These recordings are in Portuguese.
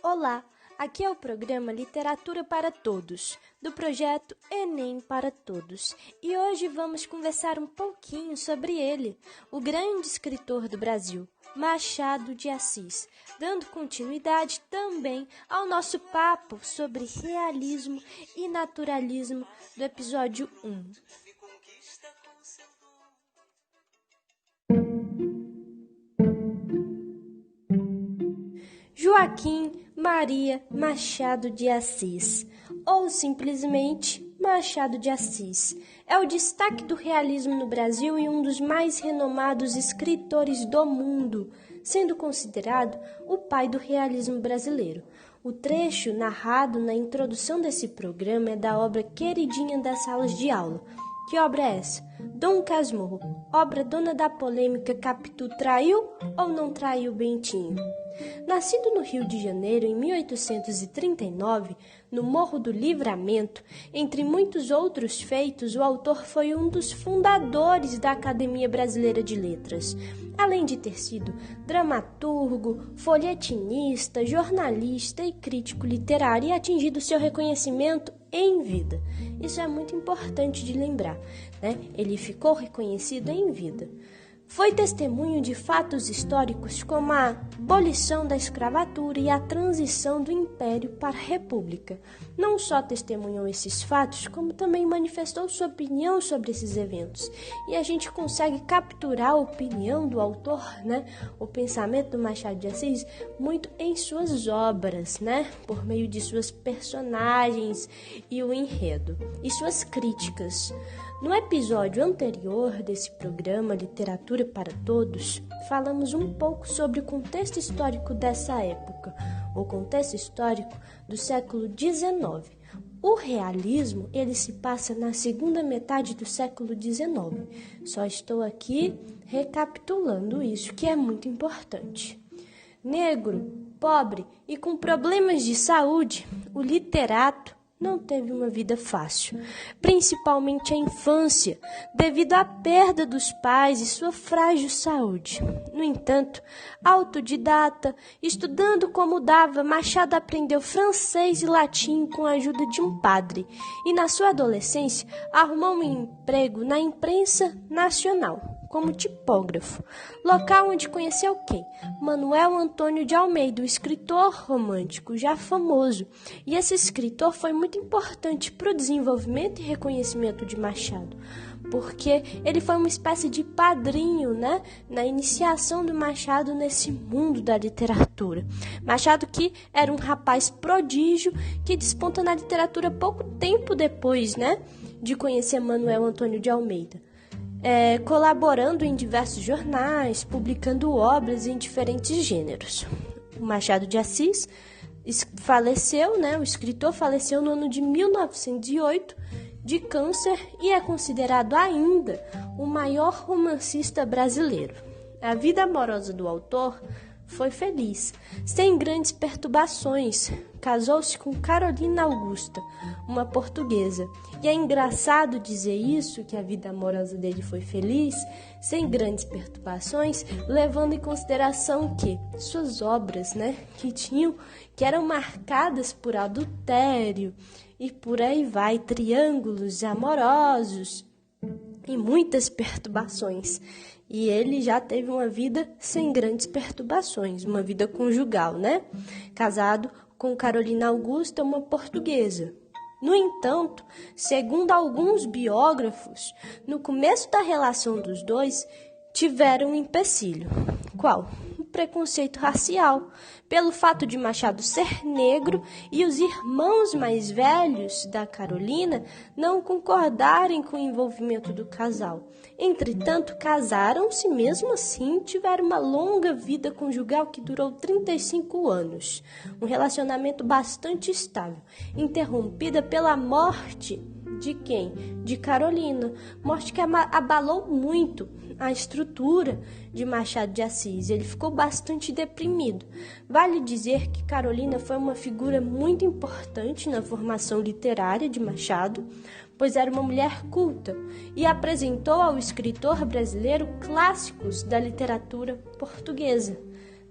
Olá, aqui é o programa Literatura para Todos, do projeto Enem para Todos. E hoje vamos conversar um pouquinho sobre ele, o grande escritor do Brasil, Machado de Assis, dando continuidade também ao nosso papo sobre realismo e naturalismo do episódio 1. Joaquim Maria Machado de Assis, ou simplesmente Machado de Assis, é o destaque do realismo no Brasil e um dos mais renomados escritores do mundo, sendo considerado o pai do realismo brasileiro. O trecho narrado na introdução desse programa é da obra queridinha das salas de aula. Que obra é essa? Dom Casmurro, obra dona da polêmica Capitu traiu ou não traiu Bentinho? Nascido no Rio de Janeiro em 1839, no Morro do Livramento, entre muitos outros feitos, o autor foi um dos fundadores da Academia Brasileira de Letras, além de ter sido dramaturgo, folhetinista, jornalista e crítico literário e atingido seu reconhecimento em vida. Isso é muito importante de lembrar, né? Ele ficou reconhecido em vida. Foi testemunho de fatos históricos como a abolição da escravatura e a transição do Império para a República. Não só testemunhou esses fatos, como também manifestou sua opinião sobre esses eventos. E a gente consegue capturar a opinião do autor, né? O pensamento do Machado de Assis, muito em suas obras, né? Por meio de suas personagens e o enredo, e suas críticas. No episódio anterior desse programa Literatura para Todos, falamos um pouco sobre o contexto histórico dessa época, o contexto histórico do século XIX. O realismo, ele se passa na segunda metade do século XIX. Só estou aqui recapitulando isso, que é muito importante. Negro, pobre e com problemas de saúde, o literato não teve uma vida fácil, principalmente a infância, devido à perda dos pais e sua frágil saúde. No entanto, autodidata, estudando como dava, Machado aprendeu francês e latim com a ajuda de um padre e, na sua adolescência, arrumou um emprego na imprensa nacional, como tipógrafo, local onde conheceu quem? Manuel Antônio de Almeida, o escritor romântico já famoso. E esse escritor foi muito importante para o desenvolvimento e reconhecimento de Machado, porque ele foi uma espécie de padrinho, né, na iniciação do Machado nesse mundo da literatura. Machado, que era um rapaz prodígio que desponta na literatura pouco tempo depois, né, de conhecer Manuel Antônio de Almeida. Colaborando em diversos jornais, publicando obras em diferentes gêneros. O Machado de Assis faleceu, né? O escritor faleceu no ano de 1908 de câncer e é considerado ainda o maior romancista brasileiro. A vida amorosa do autor foi feliz, sem grandes perturbações. Casou-se com Carolina Augusta, uma portuguesa. E é engraçado dizer isso, que a vida amorosa dele foi feliz, sem grandes perturbações, levando em consideração que suas obras, né, que eram marcadas por adultério e por aí vai, triângulos amorosos e muitas perturbações. E ele já teve uma vida sem grandes perturbações, uma vida conjugal, né? Casado com Carolina Augusta, uma portuguesa. No entanto, segundo alguns biógrafos, no começo da relação dos dois, tiveram um empecilho. Qual? O preconceito racial, pelo fato de Machado ser negro e os irmãos mais velhos da Carolina não concordarem com o envolvimento do casal. Entretanto, casaram-se, mesmo assim, tiveram uma longa vida conjugal que durou 35 anos. Um relacionamento bastante estável, interrompida pela morte de quem? De Carolina. Morte que abalou muito a estrutura de Machado de Assis. Ele ficou bastante deprimido. Vale dizer que Carolina foi uma figura muito importante na formação literária de Machado, pois era uma mulher culta e apresentou ao escritor brasileiro clássicos da literatura portuguesa,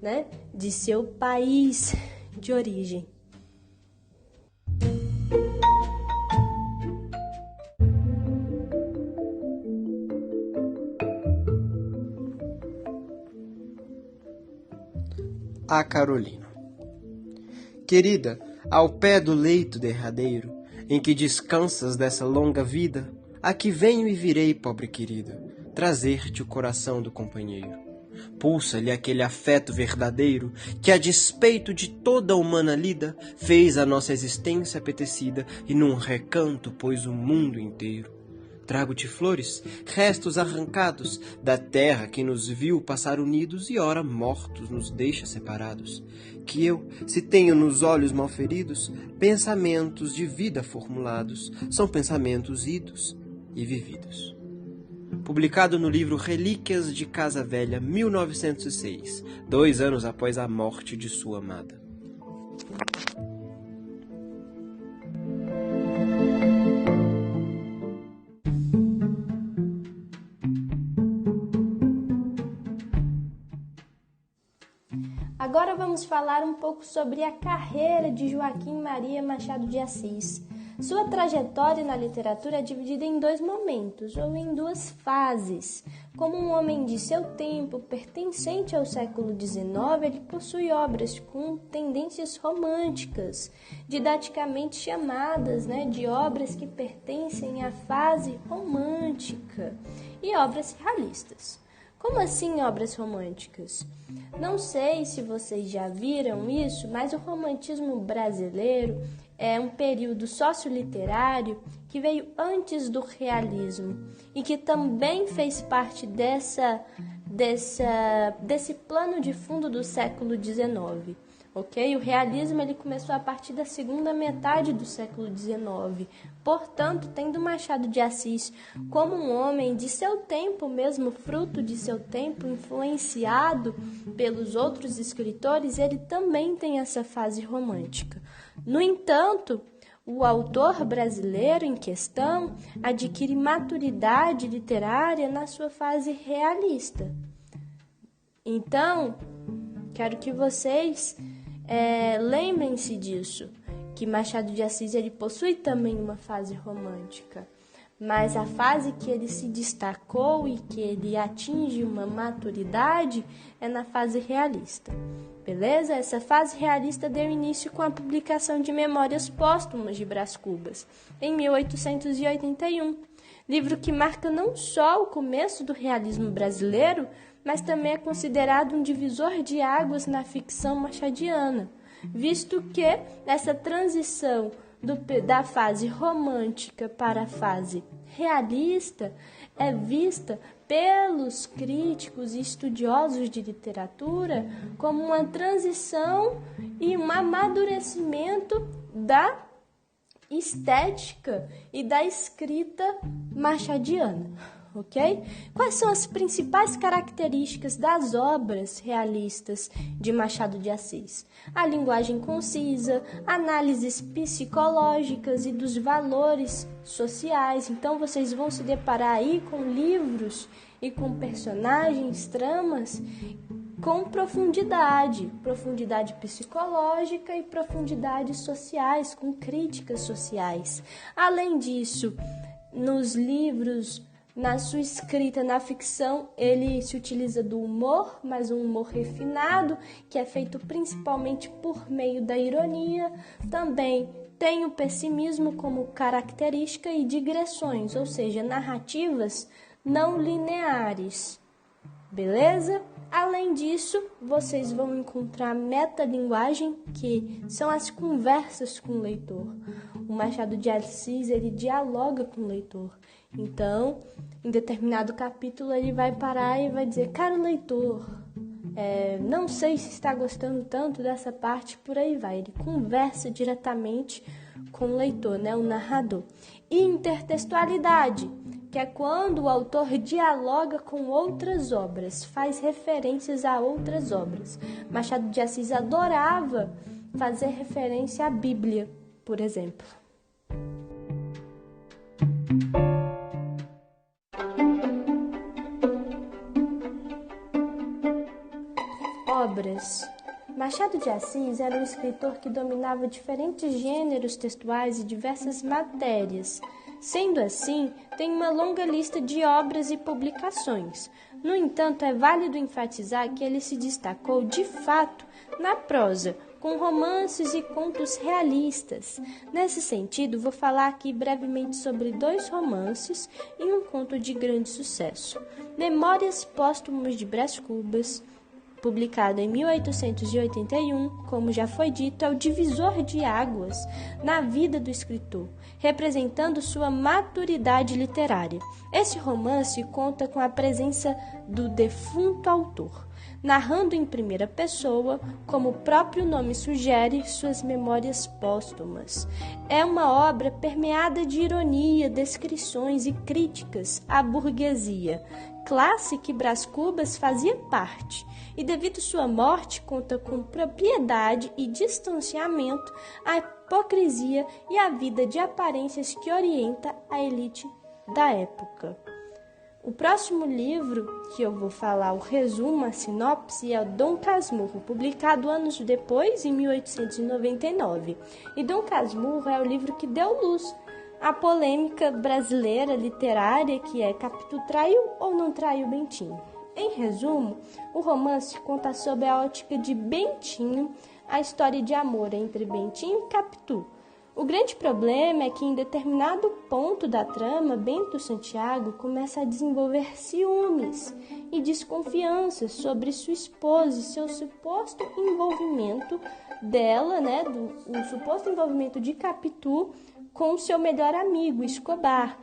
né? De seu país de origem. A Carolina. Querida, ao pé do leito derradeiro, em que descansas dessa longa vida, aqui venho e virei, pobre querida, trazer-te o coração do companheiro. Pulsa-lhe aquele afeto verdadeiro que, a despeito de toda a humana lida, fez a nossa existência apetecida e num recanto pôs o mundo inteiro. Trago-te flores, restos arrancados da terra que nos viu passar unidos e ora mortos nos deixa separados. Que eu, se tenho nos olhos malferidos, pensamentos de vida formulados, são pensamentos idos e vividos. Publicado no livro Relíquias de Casa Velha, 1906, 2 anos após a morte de sua amada. Agora vamos falar um pouco sobre a carreira de Joaquim Maria Machado de Assis. Sua trajetória na literatura é dividida em 2 momentos, ou em 2 fases. Como um homem de seu tempo, pertencente ao século XIX, ele possui obras com tendências românticas, didaticamente chamadas, de obras que pertencem à fase romântica, e obras realistas. Como assim obras românticas? Não sei se vocês já viram isso, mas o romantismo brasileiro é um período socioliterário que veio antes do realismo e que também fez parte desse plano de fundo do século XIX. Ok? O realismo ele começou a partir da segunda metade do século XIX. Portanto, tendo Machado de Assis como um homem de seu tempo mesmo, fruto de seu tempo, influenciado pelos outros escritores, ele também tem essa fase romântica. No entanto, o autor brasileiro em questão adquire maturidade literária na sua fase realista. Então, quero que vocês lembrem-se disso, que Machado de Assis ele possui também uma fase romântica, mas a fase que ele se destacou e que ele atinge uma maturidade é na fase realista. Beleza? Essa fase realista deu início com a publicação de Memórias Póstumas de Brás Cubas, em 1881, livro que marca não só o começo do realismo brasileiro, mas também é considerado um divisor de águas na ficção machadiana, visto que essa transição da fase romântica para a fase realista é vista pelos críticos e estudiosos de literatura como uma transição e um amadurecimento da estética e da escrita machadiana. Ok? Quais são as principais características das obras realistas de Machado de Assis? A linguagem concisa, análises psicológicas e dos valores sociais. Então, vocês vão se deparar aí com livros e com personagens, tramas com profundidade psicológica e profundidades sociais, com críticas sociais. Além disso, nos livros, na sua escrita, na ficção, ele se utiliza do humor, mas um humor refinado, que é feito principalmente por meio da ironia. Também tem o pessimismo como característica e digressões, ou seja, narrativas não lineares. Beleza? Além disso, vocês vão encontrar metalinguagem, que são as conversas com o leitor. O Machado de Assis, ele dialoga com o leitor. Então, em determinado capítulo, ele vai parar e vai dizer: caro leitor, não sei se está gostando tanto dessa parte, por aí vai. Ele conversa diretamente com o leitor, o narrador. E intertextualidade, que é quando o autor dialoga com outras obras, faz referências a outras obras. Machado de Assis adorava fazer referência à Bíblia, por exemplo. Obras. Machado de Assis era um escritor que dominava diferentes gêneros textuais e diversas matérias. Sendo assim, tem uma longa lista de obras e publicações. No entanto, é válido enfatizar que ele se destacou, de fato, na prosa, com romances e contos realistas. Nesse sentido, vou falar aqui brevemente sobre 2 romances e um conto de grande sucesso. Memórias Póstumas de Brás Cubas, publicado em 1881, como já foi dito, é o divisor de águas na vida do escritor, representando sua maturidade literária. Esse romance conta com a presença do defunto autor, narrando em primeira pessoa, como o próprio nome sugere, suas memórias póstumas. É uma obra permeada de ironia, descrições e críticas à burguesia, classe que Brás Cubas fazia parte, e devido sua morte conta com propriedade e distanciamento à hipocrisia e à vida de aparências que orienta a elite da época. O próximo livro que eu vou falar, o resumo, a sinopse, é o Dom Casmurro, publicado anos depois, em 1899. E Dom Casmurro é o livro que deu luz à polêmica brasileira literária, que é Capitu traiu ou não traiu Bentinho. Em resumo, o romance conta sob a ótica de Bentinho a história de amor entre Bentinho e Capitu. O grande problema é que, em determinado ponto da trama, Bento Santiago começa a desenvolver ciúmes e desconfiança sobre sua esposa e seu suposto envolvimento dela, o suposto envolvimento de Capitu com seu melhor amigo, Escobar.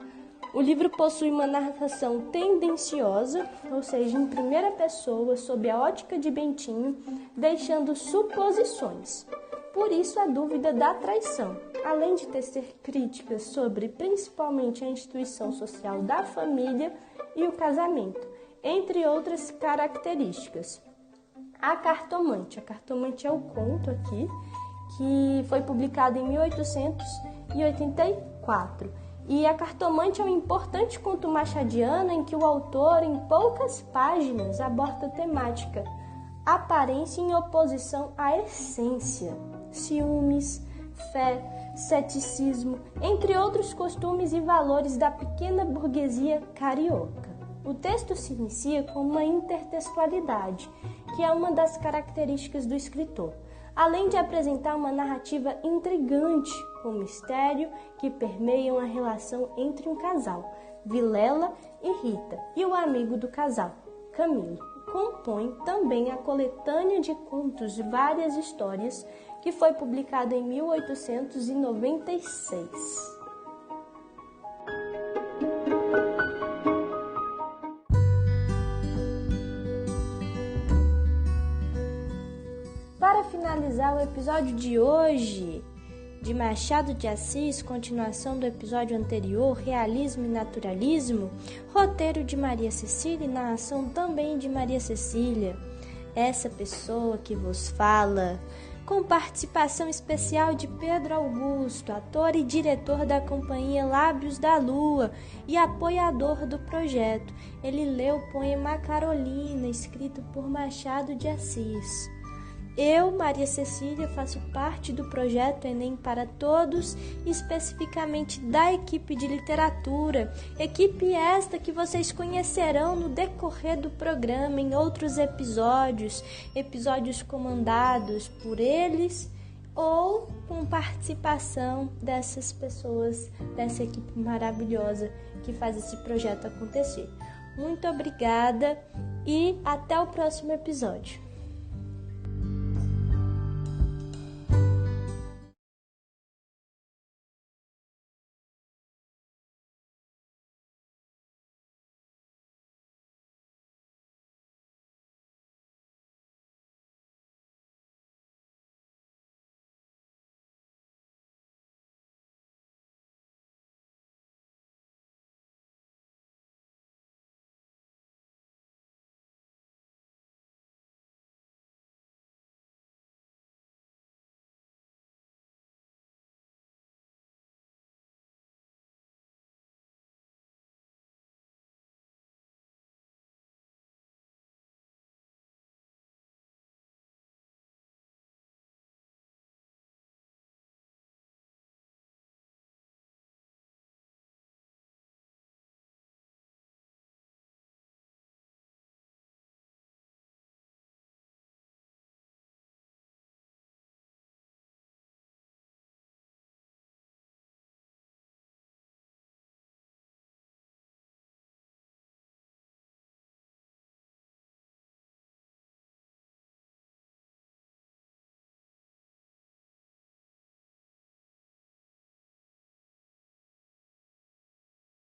O livro possui uma narração tendenciosa, ou seja, em primeira pessoa, sob a ótica de Bentinho, deixando suposições. Por isso, a dúvida da traição, além de tecer críticas sobre principalmente a instituição social da família e o casamento, entre outras características. A Cartomante. A Cartomante é o conto aqui, que foi publicado em 1884. E A Cartomante é um importante conto machadiano em que o autor, em poucas páginas, aborda a temática aparência em oposição à essência, ciúmes, fé, ceticismo, entre outros costumes e valores da pequena burguesia carioca. O texto se inicia com uma intertextualidade, que é uma das características do escritor, além de apresentar uma narrativa intrigante, com mistério que permeiam a relação entre um casal, Vilela e Rita, e o amigo do casal, Camilo. Compõe também a coletânea de contos de várias histórias, que foi publicada em 1896. Para finalizar o episódio de hoje de Machado de Assis, continuação do episódio anterior, Realismo e Naturalismo, roteiro de Maria Cecília e narração também de Maria Cecília, essa pessoa que vos fala, com participação especial de Pedro Augusto, ator e diretor da companhia Lábios da Lua e apoiador do projeto. Ele leu o poema Carolina, escrito por Machado de Assis. Eu, Maria Cecília, faço parte do projeto Enem para Todos, especificamente da equipe de literatura, equipe esta que vocês conhecerão no decorrer do programa em outros episódios comandados por eles ou com participação dessas pessoas, dessa equipe maravilhosa que faz esse projeto acontecer. Muito obrigada e até o próximo episódio.